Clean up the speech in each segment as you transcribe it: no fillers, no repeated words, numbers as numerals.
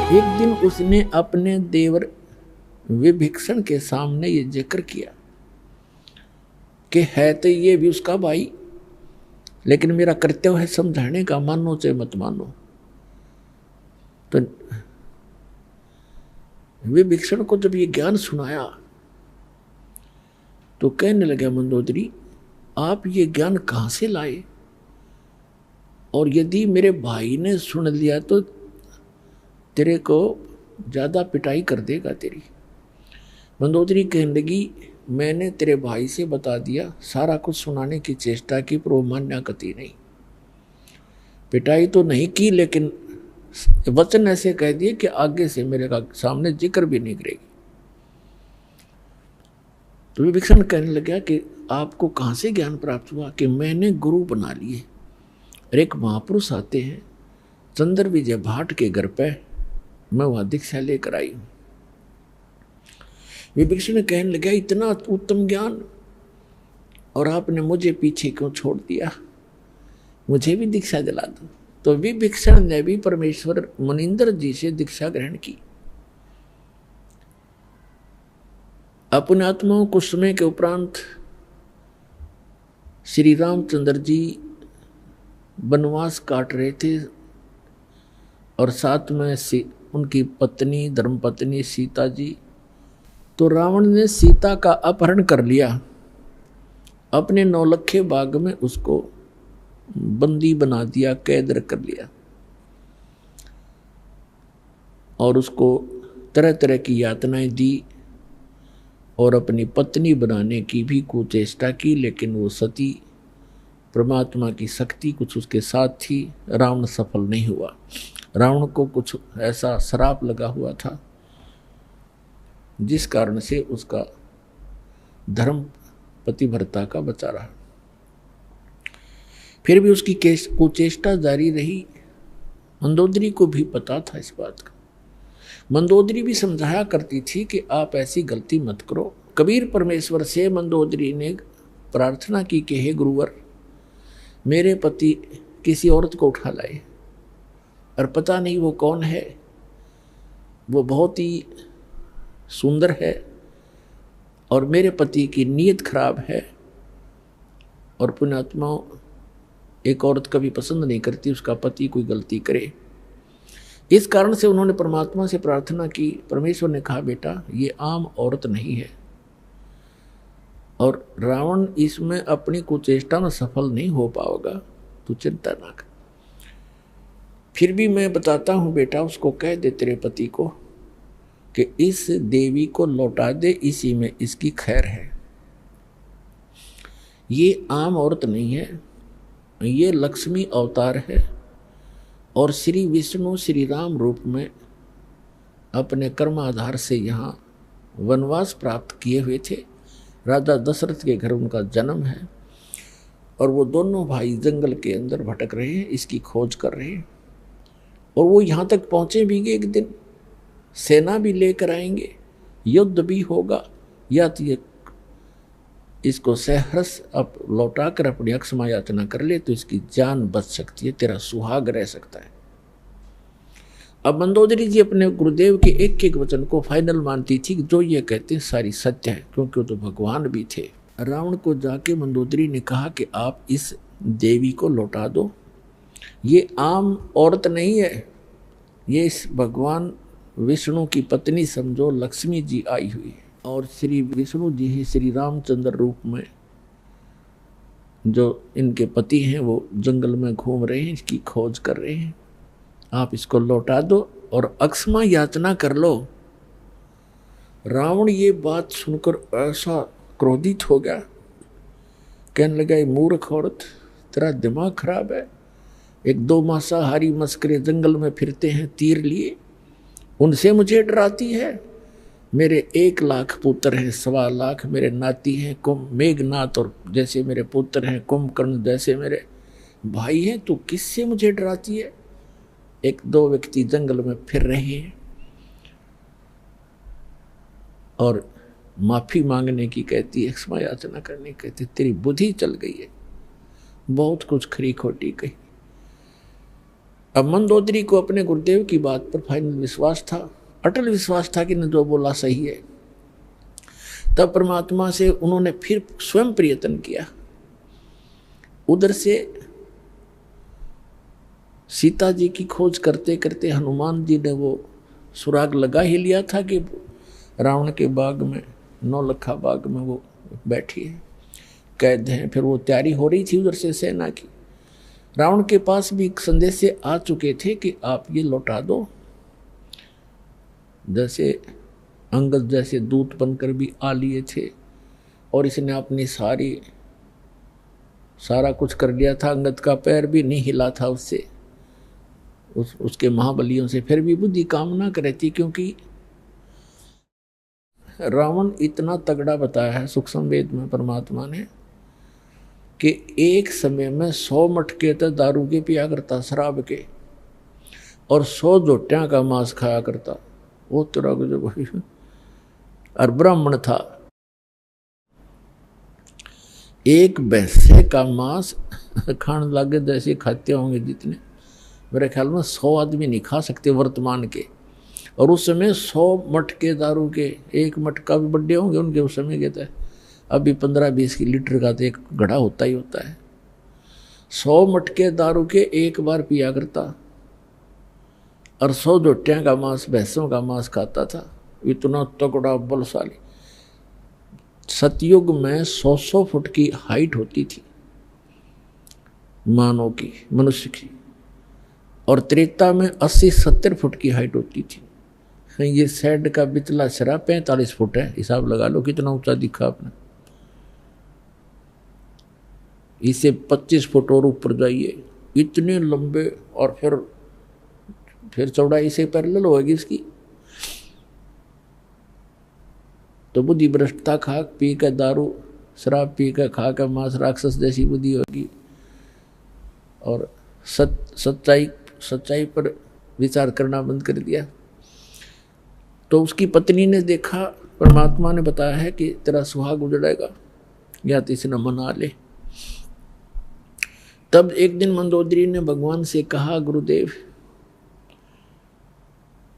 एक दिन उसने अपने देवर विभीषण के सामने ये जिक्र किया कि है तो ये भी उसका भाई, लेकिन मेरा कर्तव्य है समझाने का, मानो चाहे मत मानो। तो विभीषण को जब ये ज्ञान सुनाया तो कहने लगा, मंदोदरी आप ये ज्ञान कहां से लाए, और यदि मेरे भाई ने सुन लिया तो तेरे को ज्यादा पिटाई कर देगा तेरी। मंदोदरी कहने लगी, मैंने तेरे भाई से बता दिया, सारा कुछ सुनाने की चेष्टा की, पर वो मान्या कती नहीं। पिटाई तो नहीं की, लेकिन वचन ऐसे कह दिए कि आगे से मेरे का सामने जिक्र भी नहीं करेगी। तो विभीषण कहने लगा कि आपको कहां से ज्ञान प्राप्त हुआ कि मैंने गुरु बना लिए। और एक महापुरुष आते हैं चंद्र विजय भाट के घर पे, मैं वहां दीक्षा लेकर आई हूं। विभीषण कहने लगा, इतना उत्तम ज्ञान और आपने मुझे पीछे क्यों छोड़ दिया, मुझे भी दीक्षा दिला दो। तो विभीषण ने भी परमेश्वर मुनिंदर जी से दीक्षा ग्रहण की। अपने आत्माओं कुछ समय के उपरांत श्री रामचंद्र जी वनवास काट रहे थे और साथ में उनकी पत्नी धर्मपत्नी सीता जी। तो रावण ने सीता का अपहरण कर लिया, अपने नौलखे बाग में उसको बंदी बना दिया, कैद कर लिया और उसको तरह तरह की यातनाएं दी और अपनी पत्नी बनाने की भी कुचेष्टा की, लेकिन वो सती परमात्मा की शक्ति कुछ उसके साथ थी। रावण सफल नहीं हुआ। रावण को कुछ ऐसा श्राप लगा हुआ था जिस कारण से उसका धर्म पतिव्रता का बचा रहा। फिर भी उसकी कुचेष्टा जारी रही। मंदोदरी को भी पता था इस बात का। मंदोदरी भी समझाया करती थी कि आप ऐसी गलती मत करो। कबीर परमेश्वर से मंदोदरी ने प्रार्थना की कि हे गुरुवर, मेरे पति किसी औरत को उठा लाए और पता नहीं वो कौन है, वो बहुत ही सुंदर है और मेरे पति की नीयत खराब है और पुण्यात्मा एक औरत कभी पसंद नहीं करती उसका पति कोई गलती करे। इस कारण से उन्होंने परमात्मा से प्रार्थना की। परमेश्वर ने कहा, बेटा ये आम औरत नहीं है और रावण इसमें अपनी कुचेष्टा में सफल नहीं हो पाएगा, तू चिंता ना कर। फिर भी मैं बताता हूं बेटा, उसको कह दे तेरे पति को कि इस देवी को लौटा दे, इसी में इसकी खैर है। ये आम औरत नहीं है, ये लक्ष्मी अवतार है और श्री विष्णु श्री राम रूप में अपने कर्माधार से यहाँ वनवास प्राप्त किए हुए थे। राजा दशरथ के घर उनका जन्म है और वो दोनों भाई जंगल के अंदर भटक रहे हैं, इसकी खोज कर रहे हैं और वो यहाँ तक पहुँचे भी एक दिन सेना भी लेकर आएंगे, युद्ध भी होगा, या तो ये इसको सहर्ष अब लौटा कर अपनी अक्षमा याचना कर ले तो इसकी जान बच सकती है, तेरा सुहाग रह सकता है। अब मंदोदरी जी अपने गुरुदेव के एक एक वचन को फाइनल मानती थी कि जो ये कहते हैं सारी सत्य है, क्योंकि वो तो भगवान भी थे। रावण को जाके मंदोदरी ने कहा कि आप इस देवी को लौटा दो, ये आम औरत नहीं है, ये इस भगवान विष्णु की पत्नी समझो, लक्ष्मी जी आई हुई है और श्री विष्णु जी ही श्री रामचंद्र रूप में जो इनके पति हैं वो जंगल में घूम रहे हैं, इसकी खोज कर रहे हैं। आप इसको लौटा दो और अक्षमा याचना कर लो। रावण ये बात सुनकर ऐसा क्रोधित हो गया, कहने लगा, ये मूर्ख औरत, तेरा दिमाग खराब है। एक दो मांसाहारी मस्करे जंगल में फिरते हैं तीर लिए, उनसे मुझे डराती है। मेरे 1 लाख पुत्र हैं, 1.25 लाख मेरे नाती हैं, मेघनाथ और जैसे मेरे पुत्र हैं, कुंभकर्ण जैसे मेरे भाई हैं, तो किससे मुझे डराती है। 1-2 व्यक्ति जंगल में फिर रहे हैं और माफी मांगने की कहती है, क्षमा याचना करने कहती, तेरी बुद्धि चल गई है, बहुत कुछ खरी खोटी कही। अब मंदोदरी को अपने गुरुदेव की बात पर फाइनल विश्वास था, अटल विश्वास था कि न जो बोला सही है। तब परमात्मा से उन्होंने फिर स्वयं प्रयत्न किया। उधर से सीता जी की खोज करते करते हनुमान जी ने वो सुराग लगा ही लिया था कि रावण के बाग में, नौलखा बाग में वो बैठी है, कैद हैं। फिर वो तैयारी हो रही थी उधर से सेना की। रावण के पास भी संदेश से आ चुके थे कि आप ये लौटा दो। जैसे अंगद जैसे दूत बनकर भी आ लिए थे और इसने अपनी सारा कुछ कर लिया था। अंगद का पैर भी नहीं हिला था उससे, उसके महाबलियों से। फिर भी बुद्धि काम ना करे थी, क्योंकि रावण इतना तगड़ा बताया है सूक्ष्म वेद में परमात्मा ने कि एक समय में 100 मटके तो दारू के पिया करता, शराब के, और 100 जोटियां का मांस खाया करता। वो तेरा जो और ब्राह्मण था, एक भैंसे का मांस खाने लगे जैसे खाते होंगे जितने, मेरे ख्याल में 100 आदमी नहीं खा सकते वर्तमान के। और उस समय 100 मटके दारू के, एक मटका भी बड़े होंगे उनके उस समय के, तो अभी 15-20 लीटर का तो एक घड़ा होता ही होता है। 100 मटके दारू के एक बार पिया करता और 100 जोटियां का मांस, भैंसों का मांस खाता था। इतना तगड़ा बलशाली। सतयुग में 100 फुट की हाइट होती थी मानव की, मनुष्य की, और त्रेता में 80-70 फुट की हाइट होती थी। ये सैड का बिचला सिरा 45 फुट है, हिसाब लगा लो कितना ऊंचा दिखा आपने। इसे 25 फुट और ऊपर जाइए, इतने लंबे, और फिर चौड़ाई से पैरेलल होगी इसकी। तो बुद्धि भ्रष्टता खा पी कर, दारू शराब पी कर, खा कर मांस, राक्षस जैसी बुद्धि होगी। और सच्चाई पर विचार करना बंद कर दिया। तो उसकी पत्नी ने देखा, परमात्मा ने बताया है कि तेरा सुहाग उजड़ेगा या तो इसे न मना ले। तब एक दिन मंदोदरी ने भगवान से कहा, गुरुदेव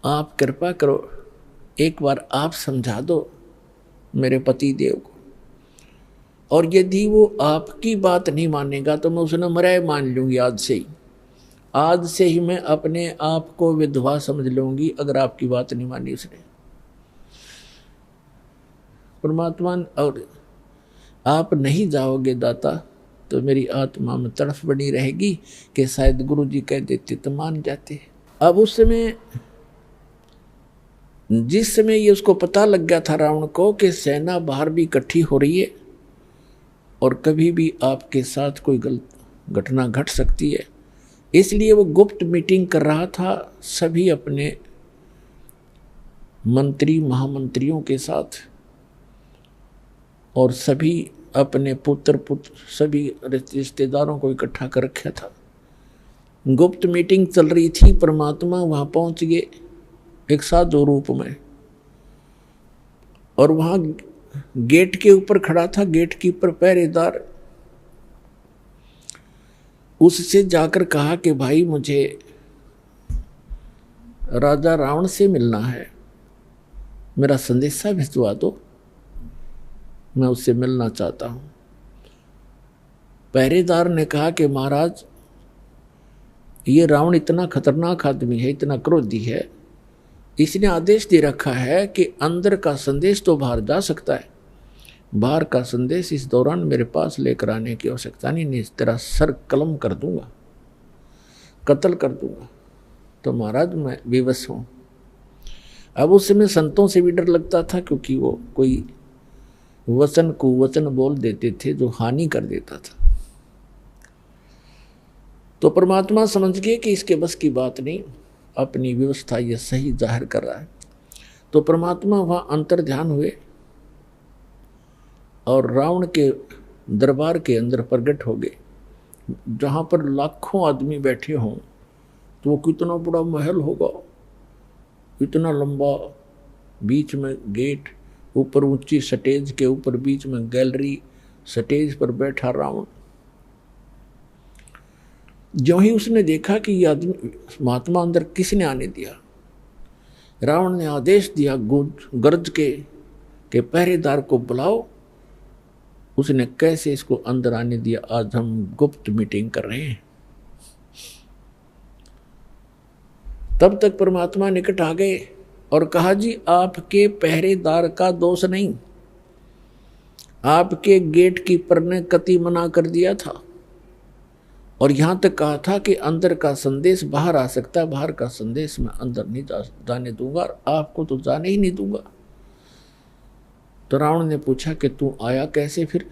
आप कृपा करो, एक बार आप समझा दो मेरे पति देव को, और यदि वो आपकी बात नहीं मानेगा तो मैं उसने मराए मान लूंगी। आज से ही मैं अपने आप को विधवा समझ लूंगी अगर आपकी बात नहीं मानी उसने। परमात्मा, और आप नहीं जाओगे दाता तो मेरी आत्मा में तड़फ बनी रहेगी कि शायद गुरु जी कह देते तो मान जाते। अब उस समय, जिस समय ये उसको पता लग गया था रावण को कि सेना बाहर भी इकट्ठी हो रही है और कभी भी आपके साथ कोई गलत घटना घट सकती है, इसलिए वो गुप्त मीटिंग कर रहा था सभी अपने मंत्री महामंत्रियों के साथ, और सभी अपने पुत्र सभी रिश्तेदारों को इकट्ठा कर रखा था। गुप्त मीटिंग चल रही थी। परमात्मा वहां पहुंच गए एक साधु रूप में, और वहां गेट के ऊपर खड़ा था गेट कीपर, पहरेदार। उससे जाकर कहा कि भाई मुझे राजा रावण से मिलना है, मेरा संदेशा भिजवा दो, मैं उससे मिलना चाहता हूं। पहरेदार ने कहा कि महाराज ये रावण इतना खतरनाक आदमी है, इतना क्रोधी है, इसने आदेश दे रखा है कि अंदर का संदेश तो बाहर जा सकता है, बाहर का संदेश इस दौरान मेरे पास लेकर आने की आवश्यकता नहीं, तेरा सर कलम कर दूंगा, कत्ल कर दूंगा। तो महाराज मैं विवश हूं। अब उस समय संतों से भी डर लगता था, क्योंकि वो कोई वचन कुवचन बोल देते थे जो हानि कर देता था। तो परमात्मा समझ गए कि इसके बस की बात नहीं, अपनी व्यवस्था ये सही जाहिर कर रहा है। तो परमात्मा वहां अंतर ध्यान हुए और रावण के दरबार के अंदर प्रकट हो गए, जहां पर लाखों आदमी बैठे हों। तो वो कितना बड़ा महल होगा, इतना लंबा, बीच में गेट, ऊपर ऊंची स्टेज के ऊपर बीच में गैलरी, स्टेज पर बैठा रावण। ज्यों ही उसने देखा कि ये आदमी महात्मा अंदर किसने आने दिया, रावण ने आदेश दिया गरज के पहरेदार को बुलाओ। उसने कैसे इसको अंदर आने दिया, आज हम गुप्त मीटिंग कर रहे हैं। तब तक परमात्मा निकट आ गए और कहा, जी आपके पहरेदार का दोष नहीं, आपके गेट कीपर ने कति मना कर दिया था और यहां तक कहा था कि अंदर का संदेश बाहर आ सकता है, बाहर का संदेश मैं अंदर नहीं जाने दूंगा और आपको तो जाने ही नहीं दूंगा। तो रावण ने पूछा कि तू आया कैसे, फिर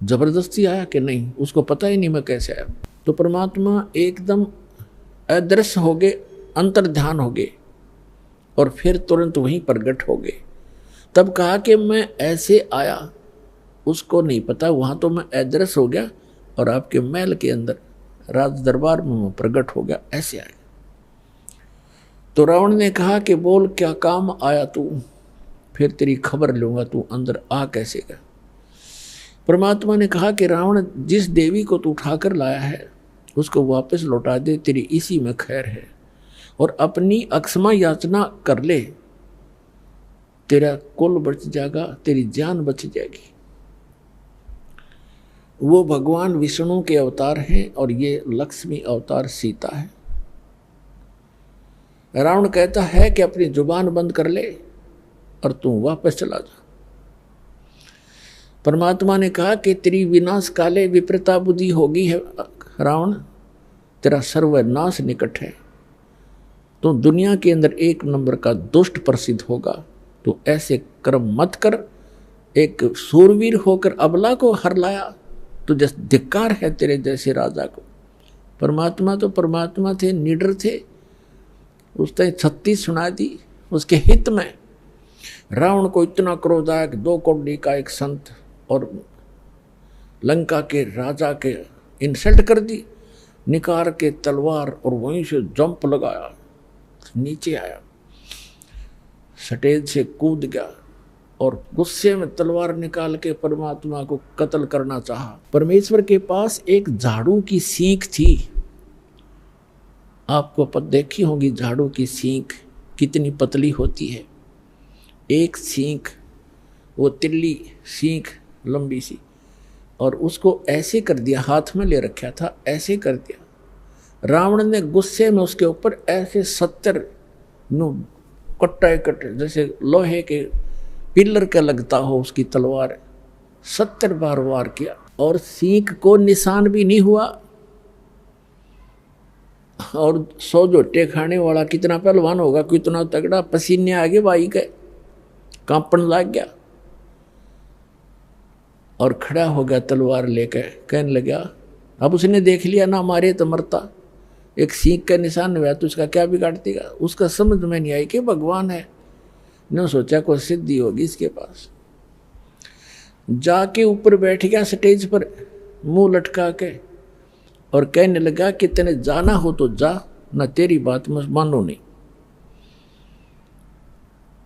जबरदस्ती आया कि नहीं? उसको पता ही नहीं मैं कैसे आया। तो परमात्मा एकदम अदृश्य हो गए, अंतर ध्यान हो गए और फिर तुरंत वहीं प्रगट हो गए। तब कहा कि मैं ऐसे आया, उसको नहीं पता, वहां तो मैं अदृश्य हो गया और आपके महल के अंदर राज दरबार में मैं प्रगट हो गया, ऐसे आया। तो रावण ने कहा कि बोल क्या काम आया तू, फिर तेरी खबर लूंगा, तू अंदर आ कैसे गया। परमात्मा ने कहा कि रावण, जिस देवी को तू उठाकर लाया है उसको वापस लौटा दे, तेरी इसी में खैर है, और अपनी अक्षमा याचना कर ले, तेरा कुल बच जाएगा, तेरी जान बच जाएगी। वो भगवान विष्णु के अवतार हैं और ये लक्ष्मी अवतार सीता है। रावण कहता है कि अपनी जुबान बंद कर ले और तू वापस चला जा। परमात्मा ने कहा कि तेरी विनाश काले विपरीता बुद्धि होगी है रावण, तेरा सर्वनाश निकट है, तो दुनिया के अंदर एक नंबर का दुष्ट प्रसिद्ध होगा। तो ऐसे कर्म मत कर, एक सूरवीर होकर अबला को हर लाया, तो जैसे धिक्कार है तेरे जैसे राजा को। परमात्मा तो परमात्मा थे, निडर थे, उसने 36 सुना दी उसके हित में। रावण को इतना क्रोध आया कि 2 कौड़ी का एक संत और लंका के राजा के इंसल्ट कर दी, निकाल के तलवार और वहीं से जंप लगाया, नीचे आया, स्टेज से कूद गया और गुस्से में तलवार निकाल के परमात्मा को कत्ल करना चाहा। परमेश्वर के पास एक झाड़ू की सींख थी, आपको देखी होगी झाड़ू की सींख कितनी पतली होती है। एक सींख, वो तिल्ली सींख लंबी सी, और उसको ऐसे कर दिया, हाथ में ले रखा था, ऐसे कर दिया। रावण ने गुस्से में उसके ऊपर ऐसे 70 कट्टे जैसे लोहे के पिलर का लगता हो उसकी तलवार, 70 बार वार किया और सींख को निशान भी नहीं हुआ। और 100 जोटे खाने वाला कितना पहलवान होगा, कितना तगड़ा, पसीने आगे भाई के कांपन लग गया और खड़ा हो गया तलवार लेकर, कहने लगा, अब उसने देख लिया ना मारे तो मरता, एक सींख का निशान हुआ तो उसका क्या बिगाड़ देगा। उसका समझ में नहीं आई कि भगवान है, न सोचा कोई सिद्धि होगी इसके पास। जाके ऊपर बैठ गया स्टेज पर मुंह लटका के और कहने लगा कि तेने जाना हो तो जा, ना तेरी बात मैं मानो नहीं।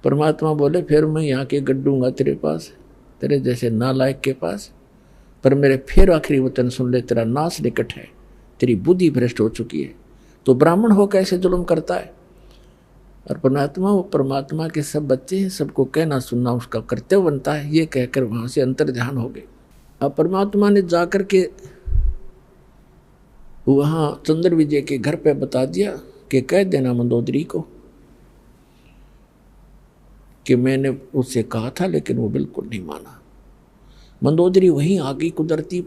परमात्मा बोले, फिर मैं यहाँ के गड्ढूंगा तेरे पास, तेरे जैसे नालायक के पास, पर मेरे फिर आखिरी वचन सुन ले, तेरा नाश निकट है, तेरी बुद्धि भ्रष्ट हो चुकी है। तो ब्राह्मण हो कैसे जुल्म करता है। और परमात्मा, वो परमात्मा के सब बच्चे हैं, सबको कहना सुनना उसका कर्तव्य बनता है। ये कहकर वहाँ से अंतर ध्यान हो गए। अब परमात्मा ने जाकर के वहाँ चंद्र विजय के घर पे बता दिया कि कह देना मंदोदरी को कि मैंने उससे कहा था, लेकिन वो बिल्कुल नहीं माना। मंदोदरी वहीं आ गई कुदरती,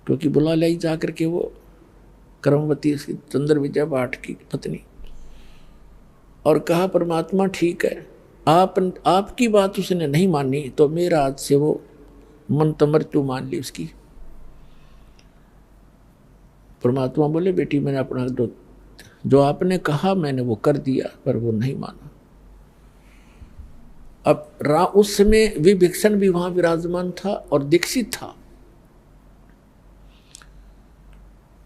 क्योंकि बुला लाई जाकर के वो कर्मवती चंद्र विजय भाट की पत्नी, और कहा परमात्मा ठीक है, आपकी बात उसने नहीं मानी तो मेरा आज से वो मन मृत्यु मान ली उसकी। परमात्मा बोले, बेटी मैंने अपना जो आपने कहा मैंने वो कर दिया, पर वो नहीं माना। अब उस समय विभीषण भी वहां विराजमान था और दीक्षित था।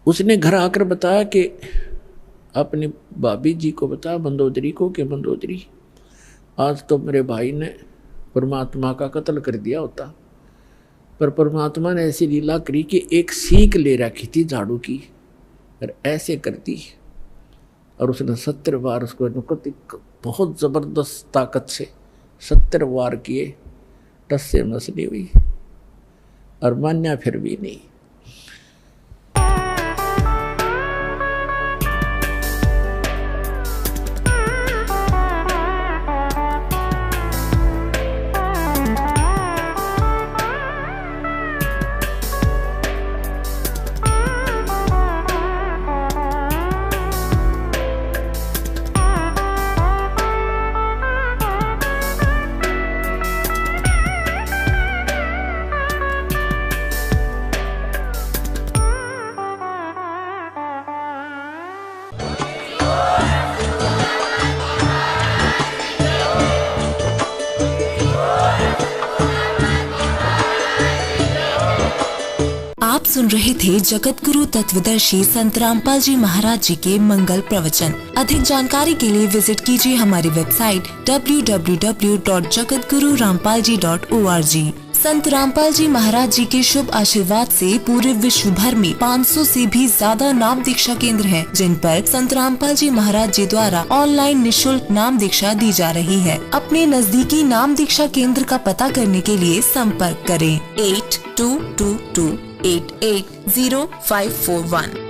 उसने घर आकर बताया कि अपनी भाभी जी को बताया, मंदोदरी को, कि मंदोदरी आज तो मेरे भाई ने परमात्मा का कत्ल कर दिया होता, पर परमात्मा ने ऐसी लीला करी कि एक सीख ले रखी थी झाड़ू की और ऐसे करती, और उसने 70 वार उसको बहुत जबरदस्त ताकत से 70 वार किए, टस से मस नहीं हुई और मान्या फिर भी नहीं। आप सुन रहे थे जगत गुरु तत्वदर्शी संत रामपाल जी महाराज जी के मंगल प्रवचन। अधिक जानकारी के लिए विजिट कीजिए हमारी वेबसाइट www.jagatgururampalji.org। संत रामपाल जी महाराज जी के शुभ आशीर्वाद से पूरे विश्व भर में 500 से भी ज्यादा नाम दीक्षा केंद्र हैं, जिन पर संत रामपाल जी महाराज जी द्वारा ऑनलाइन निशुल्क नाम दीक्षा दी जा रही है। अपने नजदीकी नाम दीक्षा केंद्र का पता करने के लिए संपर्क करें 8222880541।